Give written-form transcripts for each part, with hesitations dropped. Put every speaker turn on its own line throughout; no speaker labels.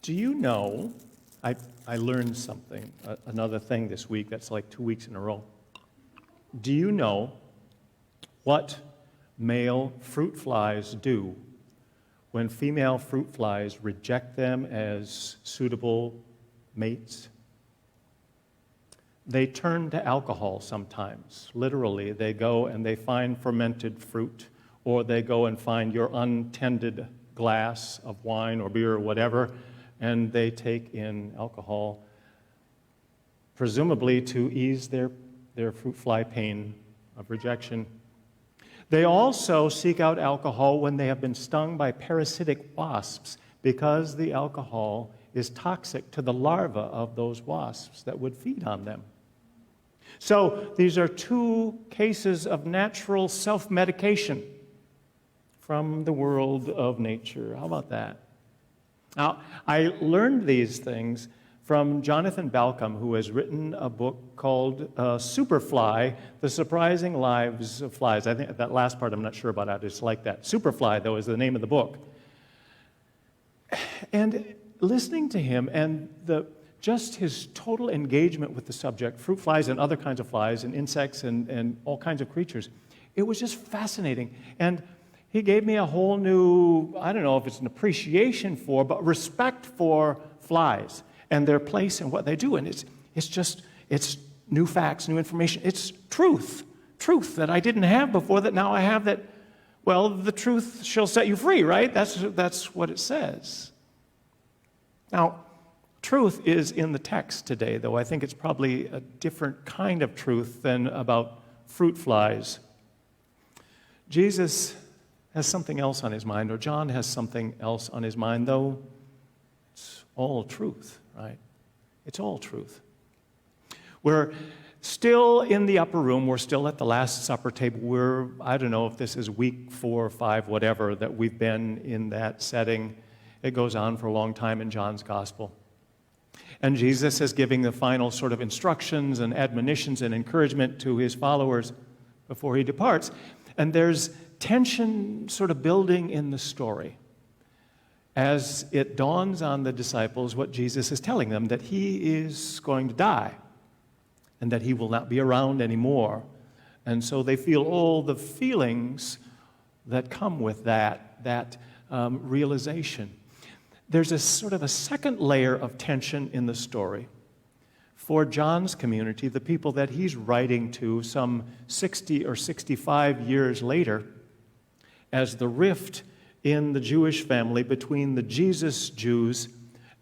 Do you know, I learned something, another thing this week that's like 2 weeks in a row. Do you know what male fruit flies do when female fruit flies reject them as suitable mates? They turn to alcohol sometimes. Literally, they go and they find fermented fruit, or they go and find your untended glass of wine or beer or whatever, and they take in alcohol, presumably to ease their fruit fly pain of rejection. They also seek out alcohol when they have been stung by parasitic wasps, because the alcohol is toxic to the larvae of those wasps that would feed on them. So these are two cases of natural self-medication from the world of nature. How about that? Now, I learned these things from Jonathan Balcom, who has written a book called Superfly, The Surprising Lives of Flies. I think that last part I'm not sure about. I just like that. Superfly, though, is the name of the book. And listening to him and just his total engagement with the subject, fruit flies and other kinds of flies and insects and all kinds of creatures, it was just fascinating. And he gave me a whole new, I don't know if it's an appreciation for, but respect for flies and their place and what they do. And it's new facts, new information. It's truth that I didn't have before, that now I have, that, well, the truth shall set you free, right? That's what it says. Now, truth is in the text today, though I think it's probably a different kind of truth than about fruit flies. Jesus has something else on his mind, or John has something else on his mind, though it's all truth, right? It's all truth. We're still in the upper room. We're still at the Last Supper table. I don't know if this is week 4 or 5, whatever, that we've been in that setting. It goes on for a long time in John's Gospel. And Jesus is giving the final sort of instructions and admonitions and encouragement to his followers before he departs. And there's tension sort of building in the story as it dawns on the disciples what Jesus is telling them, that he is going to die and that he will not be around anymore. And so they feel all the feelings that come with that realization. There's a sort of a second layer of tension in the story for John's community, the people that he's writing to some 60 or 65 years later, as the rift in the Jewish family between the Jesus Jews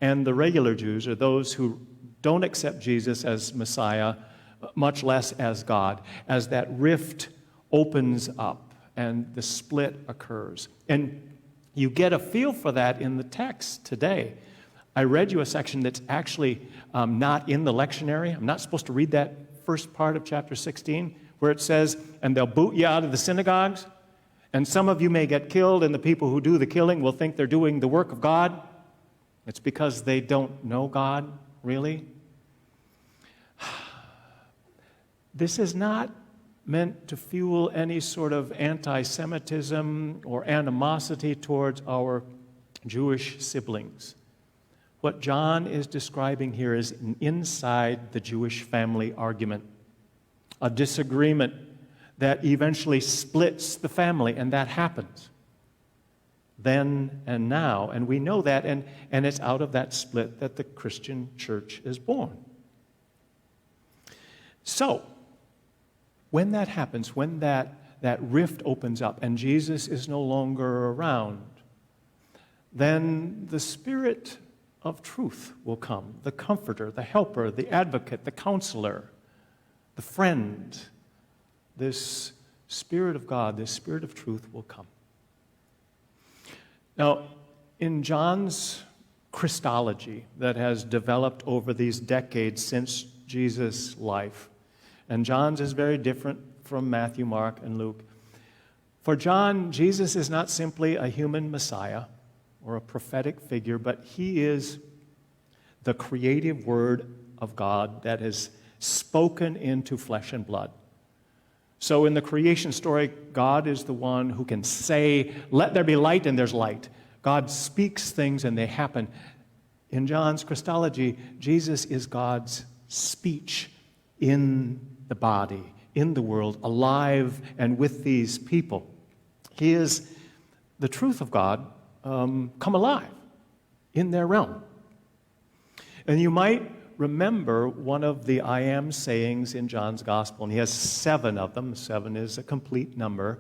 and the regular Jews, or those who don't accept Jesus as Messiah, much less as God, as that rift opens up and the split occurs. And you get a feel for that in the text today. I read you a section that's actually not in the lectionary. I'm not supposed to read that first part of chapter 16, where it says, and they'll boot you out of the synagogues, and some of you may get killed, and the people who do the killing will think they're doing the work of God. It's because they don't know God, really. This is not meant to fuel any sort of anti-Semitism or animosity towards our Jewish siblings. What John is describing here is an inside the Jewish family argument, a disagreement that eventually splits the family, and that happens then and now. And we know that, and it's out of that split that the Christian church is born. So, when that happens, when that rift opens up and Jesus is no longer around, then the Spirit of truth will come, the comforter, the helper, the advocate, the counselor, the friend. This Spirit of God, this Spirit of truth will come. Now, in John's Christology that has developed over these decades since Jesus' life, and John's is very different from Matthew, Mark, and Luke. For John, Jesus is not simply a human Messiah or a prophetic figure, but he is the creative Word of God that is spoken into flesh and blood. So in the creation story, God is the one who can say, let there be light, and there's light. God speaks things and they happen. In John's Christology, Jesus is God's speech in the body, in the world, alive and with these people. He is the truth of God come alive in their realm. And you might remember one of the I am sayings in John's Gospel, and he has 7 of them. 7 is a complete number.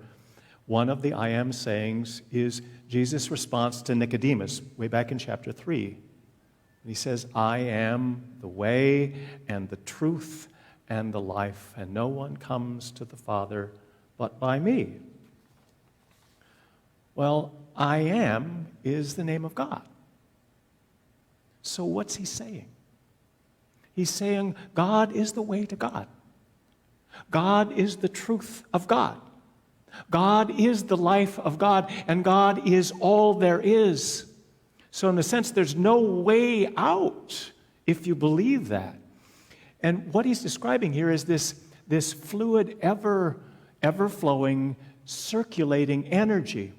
One of the I am sayings is Jesus' response to Nicodemus, way back in chapter 3. He says, I am the way and the truth and the life, and no one comes to the Father but by me. Well, I am is the name of God. So what's he saying? He's saying God is the way to God. God is the truth of God. God is the life of God, and God is all there is. So in a sense, there's no way out if you believe that. And what he's describing here is this fluid, ever-flowing, circulating energy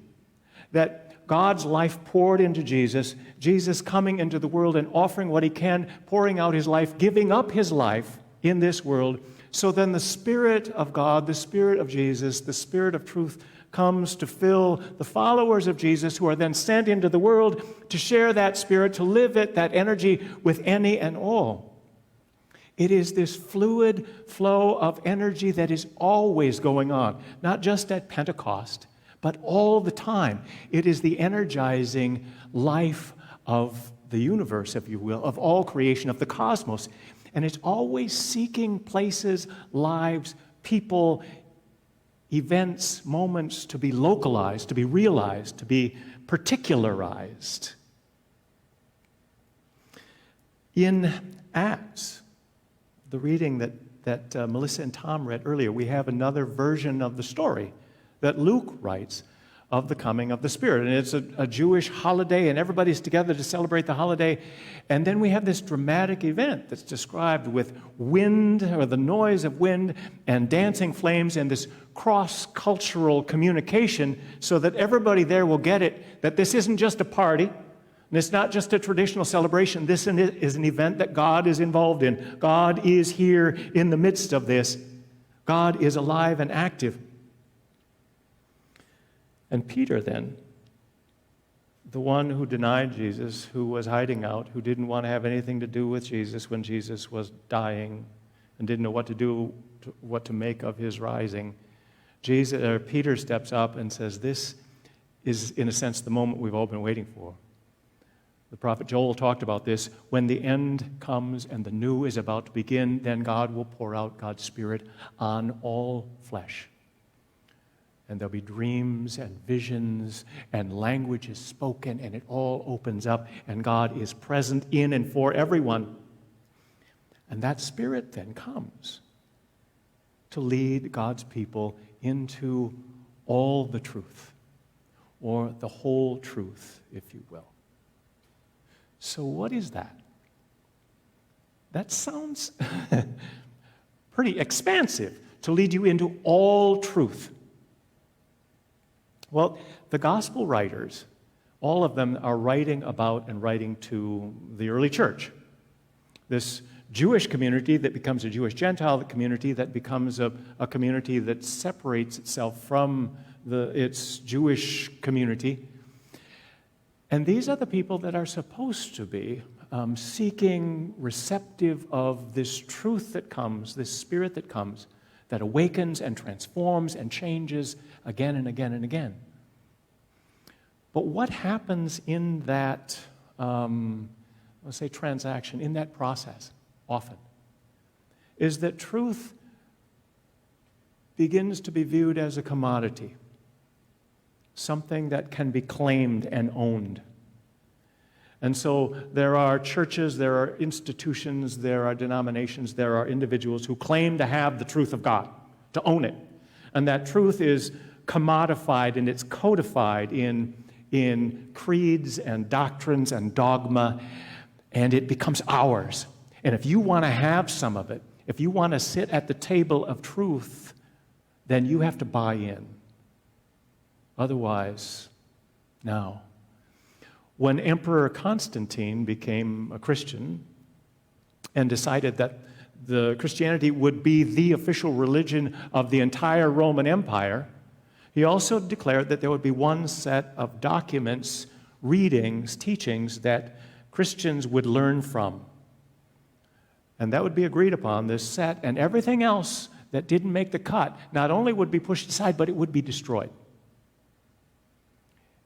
that God's life poured into Jesus, Jesus coming into the world and offering what he can, pouring out his life, giving up his life in this world. So then the Spirit of God, the Spirit of Jesus, the Spirit of truth comes to fill the followers of Jesus, who are then sent into the world to share that Spirit, to live it, that energy, with any and all. It is this fluid flow of energy that is always going on, not just at Pentecost, but all the time. It is the energizing life of the universe, if you will, of all creation, of the cosmos. And it's always seeking places, lives, people, events, moments to be localized, to be realized, to be particularized. In Acts, the reading that Melissa and Tom read earlier, we have another version of the story that Luke writes of the coming of the Spirit. And it's a Jewish holiday, and everybody's together to celebrate the holiday. And then we have this dramatic event that's described with wind, or the noise of wind, and dancing flames, and this cross-cultural communication so that everybody there will get it, that this isn't just a party, and it's not just a traditional celebration. This is an event that God is involved in. God is here in the midst of this. God is alive and active. And Peter then, the one who denied Jesus, who was hiding out, who didn't want to have anything to do with Jesus when Jesus was dying and didn't know what to do, what to make of his rising, Peter steps up and says, this is, in a sense, the moment we've all been waiting for. The prophet Joel talked about this. When the end comes and the new is about to begin, then God will pour out God's Spirit on all flesh. And there'll be dreams and visions and languages spoken, and it all opens up, and God is present in and for everyone. And that Spirit then comes to lead God's people into all the truth, or the whole truth, if you will. So what is that? That sounds pretty expansive, to lead you into all truth. Well, the gospel writers, all of them are writing about and writing to the early church. This Jewish community that becomes a Jewish Gentile community that becomes a community that separates itself from its Jewish community. And these are the people that are supposed to be seeking, receptive of this truth that comes, this Spirit that comes, that awakens and transforms and changes again and again and again. But what happens in that, let's say, transaction, in that process, often, is that truth begins to be viewed as a commodity, something that can be claimed and owned. And so there are churches, there are institutions, there are denominations, there are individuals who claim to have the truth of God, to own it. And that truth is commodified and it's codified in creeds and doctrines and dogma, and it becomes ours. And if you want to have some of it, if you want to sit at the table of truth, then you have to buy in. Otherwise, no. when Emperor Constantine became a Christian and decided that the Christianity would be the official religion of the entire Roman Empire, he also declared that there would be one set of documents, readings, teachings that Christians would learn from. And that would be agreed upon, this set, and everything else that didn't make the cut not only would be pushed aside, but it would be destroyed.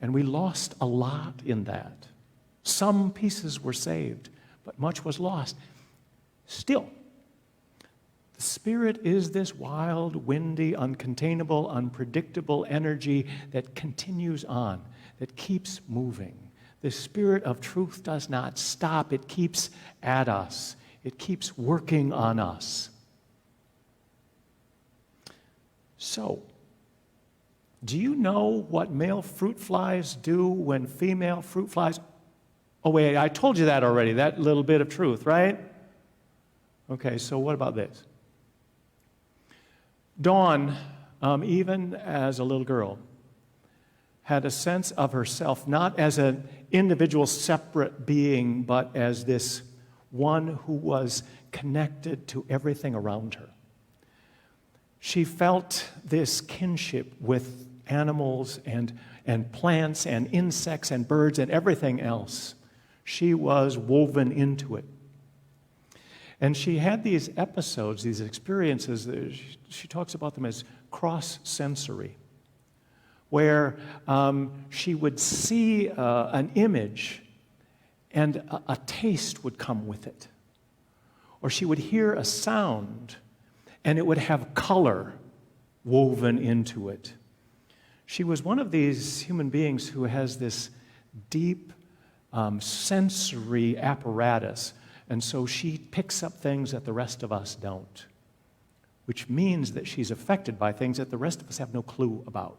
And we lost a lot in that. Some pieces were saved, but much was lost. Still, the Spirit is this wild, windy, uncontainable, unpredictable energy that continues on, that keeps moving. The Spirit of truth does not stop. It keeps at us. It keeps working on us. So, do you know what male fruit flies do when female fruit flies? Oh, wait, I told you that already, that little bit of truth, right? Okay, so what about this? Dawn, even as a little girl, had a sense of herself not as an individual separate being, but as this one who was connected to everything around her. She felt this kinship with animals and plants and insects and birds and everything else. She was woven into it. And she had these episodes, these experiences, she talks about them as cross-sensory, where she would see an image and a taste would come with it. Or she would hear a sound and it would have color woven into it. She was one of these human beings who has this deep sensory apparatus, and so she picks up things that the rest of us don't, which means that she's affected by things that the rest of us have no clue about.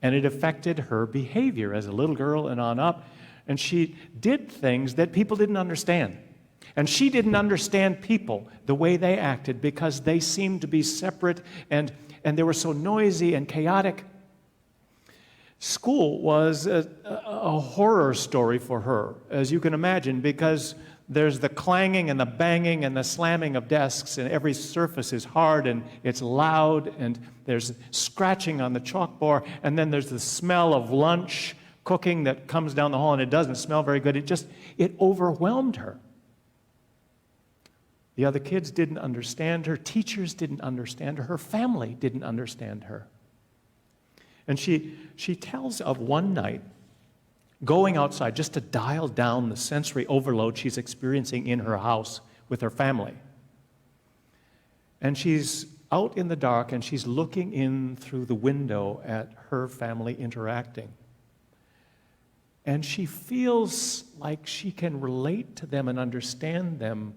And it affected her behavior as a little girl and on up, and she did things that people didn't understand. And she didn't understand people, the way they acted, because they seemed to be separate and they were so noisy and chaotic. School was a horror story for her, as you can imagine, because there's the clanging and the banging and the slamming of desks, and every surface is hard and it's loud, and there's scratching on the chalkboard, and then there's the smell of lunch cooking that comes down the hall, and it doesn't smell very good. It overwhelmed her. The other kids didn't understand her. Teachers didn't understand her. Her family didn't understand her. And she tells of one night going outside just to dial down the sensory overload she's experiencing in her house with her family. And she's out in the dark and she's looking in through the window at her family interacting. And she feels like she can relate to them and understand them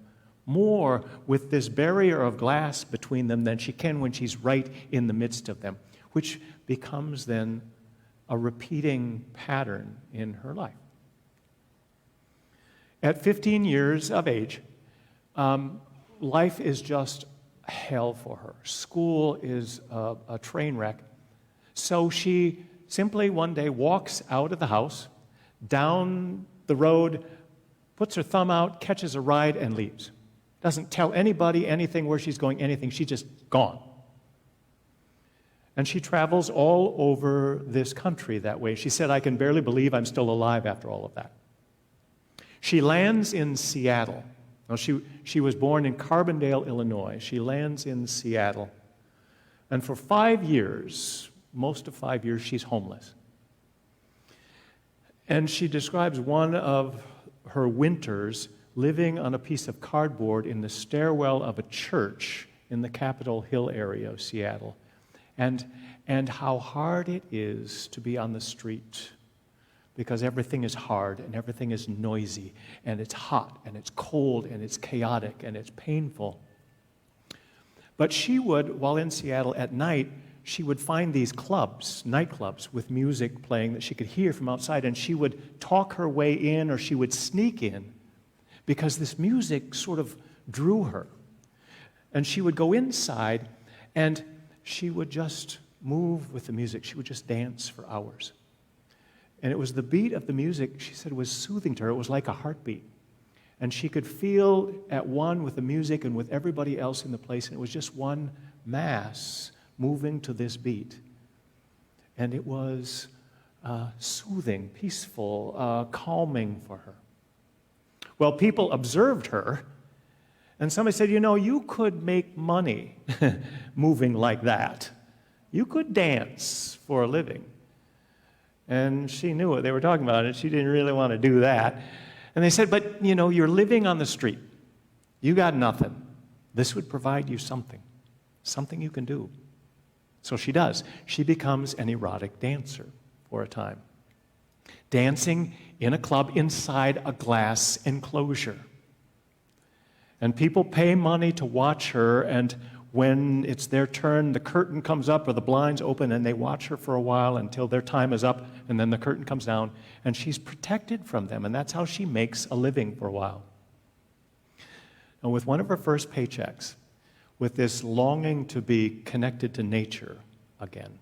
more with this barrier of glass between them than she can when she's right in the midst of them, which becomes then a repeating pattern in her life. At 15 years of age, life is just hell for her. School is a train wreck. So she simply one day walks out of the house, down the road, puts her thumb out, catches a ride, and leaves. Doesn't tell anybody anything, where she's going, anything. She's just gone. And she travels all over this country that way. She said, I can barely believe I'm still alive after all of that. She lands in Seattle. Now, she was born in Carbondale, Illinois. She lands in Seattle. And for 5 years, most of 5 years, she's homeless. And she describes one of her winters living on a piece of cardboard in the stairwell of a church in the Capitol Hill area of Seattle. And how hard it is to be on the street, because everything is hard and everything is noisy and it's hot and it's cold and it's chaotic and it's painful. But she would, while in Seattle at night, she would find these clubs, nightclubs with music playing that she could hear from outside, and she would talk her way in, or she would sneak in, because this music sort of drew her. And she would go inside and she would just move with the music. She would just dance for hours. And it was the beat of the music, she said, was soothing to her. It was like a heartbeat. And she could feel at one with the music and with everybody else in the place. And it was just one mass moving to this beat. And it was soothing, peaceful, calming for her. Well, people observed her, and somebody said, you could make money moving like that. You could dance for a living. And she knew what they were talking about, and she didn't really want to do that. And they said, but, you're living on the street. You got nothing. This would provide you something you can do. So she does. She becomes an erotic dancer for a time, dancing in a club inside a glass enclosure. And people pay money to watch her, and when it's their turn, the curtain comes up or the blinds open, and they watch her for a while until their time is up, and then the curtain comes down, and she's protected from them, and that's how she makes a living for a while. And with one of her first paychecks, with this longing to be connected to nature again,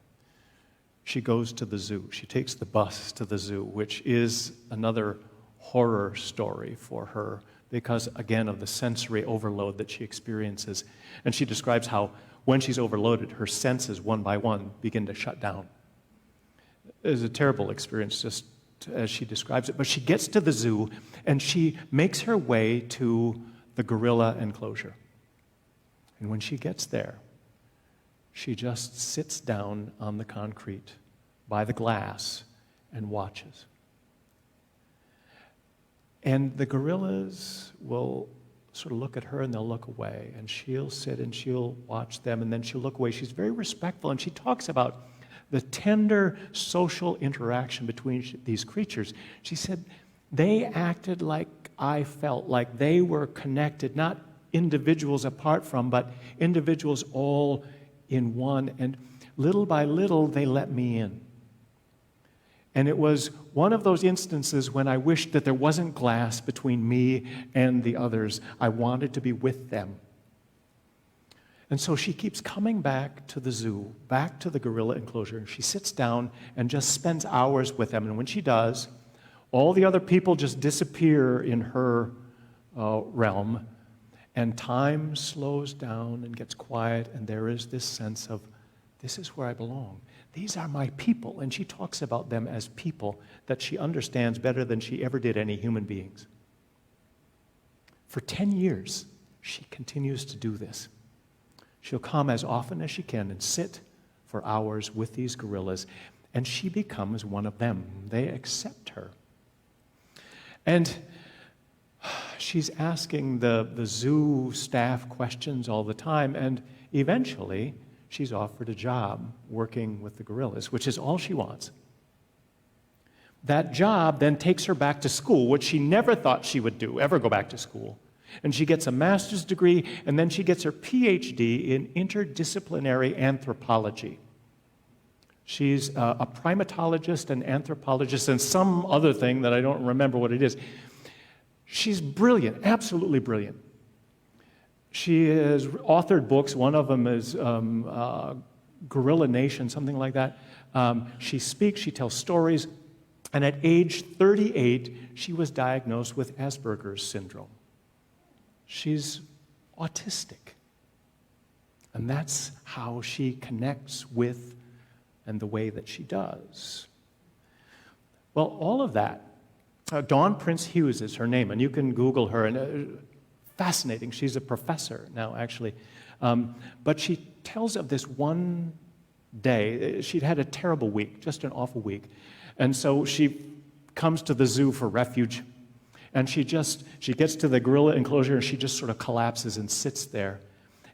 she goes to the zoo. She takes the bus to the zoo, which is another horror story for her because, again, of the sensory overload that she experiences. And she describes how when she's overloaded, her senses, one by one, begin to shut down. It is a terrible experience, just as she describes it. But she gets to the zoo, and she makes her way to the gorilla enclosure. And when she gets there, she just sits down on the concrete by the glass and watches. And the gorillas will sort of look at her and they'll look away. And she'll sit and she'll watch them and then she'll look away. She's very respectful and she talks about the tender social interaction between these creatures. She said, they acted like I felt, like they were connected, not individuals apart from, but individuals all in one. And little by little, they let me in. And it was one of those instances when I wished that there wasn't glass between me and the others. I wanted to be with them. And so she keeps coming back to the zoo, back to the gorilla enclosure, and she sits down and just spends hours with them. And when she does, all the other people just disappear in her realm, and time slows down and gets quiet, and there is this sense of, this is where I belong. These are my people. And she talks about them as people that she understands better than she ever did any human beings. For 10 years, she continues to do this. She'll come as often as she can and sit for hours with these gorillas, and she becomes one of them. They accept her. And she's asking the zoo staff questions all the time, and eventually she's offered a job working with the gorillas, which is all she wants. That job then takes her back to school, which she never thought she would do, ever go back to school. And she gets a master's degree, and then she gets her PhD in interdisciplinary anthropology. She's a primatologist, an anthropologist, and some other thing that I don't remember what it is. She's brilliant, absolutely brilliant. She has authored books. One of them is Gorilla Nation, something like that. She speaks, she tells stories, and at age 38, she was diagnosed with Asperger's syndrome. She's autistic. And that's how she connects with and the way that she does. Well, all of that, Dawn Prince Hughes is her name, and you can Google her, and fascinating. She's a professor now, actually. But she tells of this one day. She'd had a terrible week, just an awful week. And so she comes to the zoo for refuge. And she gets to the gorilla enclosure, and she just sort of collapses and sits there.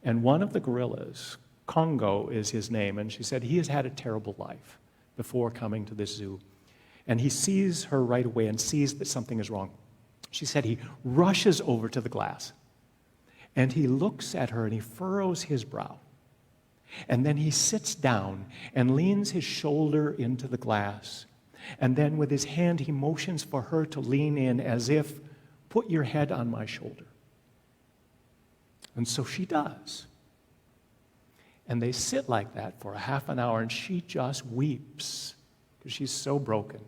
And one of the gorillas, Congo is his name, and she said he has had a terrible life before coming to this zoo. And he sees her right away and sees that something is wrong. She said he rushes over to the glass, and he looks at her, and he furrows his brow. And then he sits down and leans his shoulder into the glass. And then with his hand, he motions for her to lean in as if, put your head on my shoulder. And so she does. And they sit like that for a half an hour, and she just weeps because she's so broken.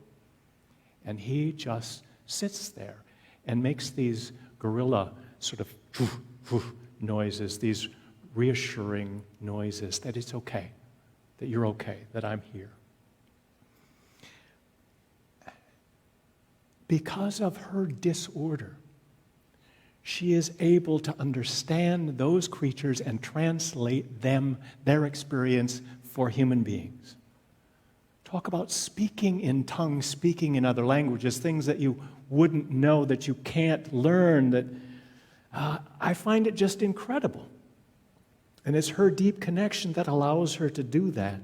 And he just sits there and makes these gorilla sort of noises, these reassuring noises that it's okay, that you're okay, that I'm here. Because of her disorder, she is able to understand those creatures and translate them, their experience, for human beings. Talk about speaking in tongues, speaking in other languages, things that you wouldn't know, that you can't learn, that I find it just incredible. And it's her deep connection that allows her to do that.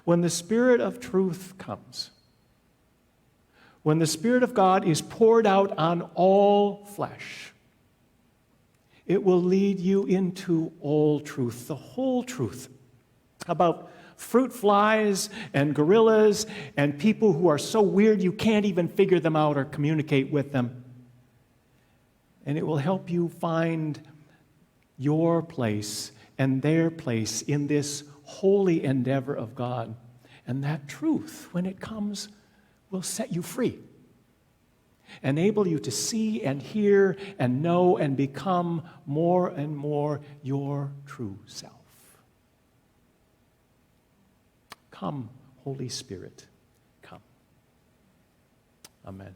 When the Spirit of truth comes, when the Spirit of God is poured out on all flesh, it will lead you into all truth, the whole truth about fruit flies and gorillas and people who are so weird you can't even figure them out or communicate with them. And it will help you find your place and their place in this holy endeavor of God. And that truth, when it comes, will set you free, enable you to see and hear and know and become more and more your true self. Come, Holy Spirit, come. Amen.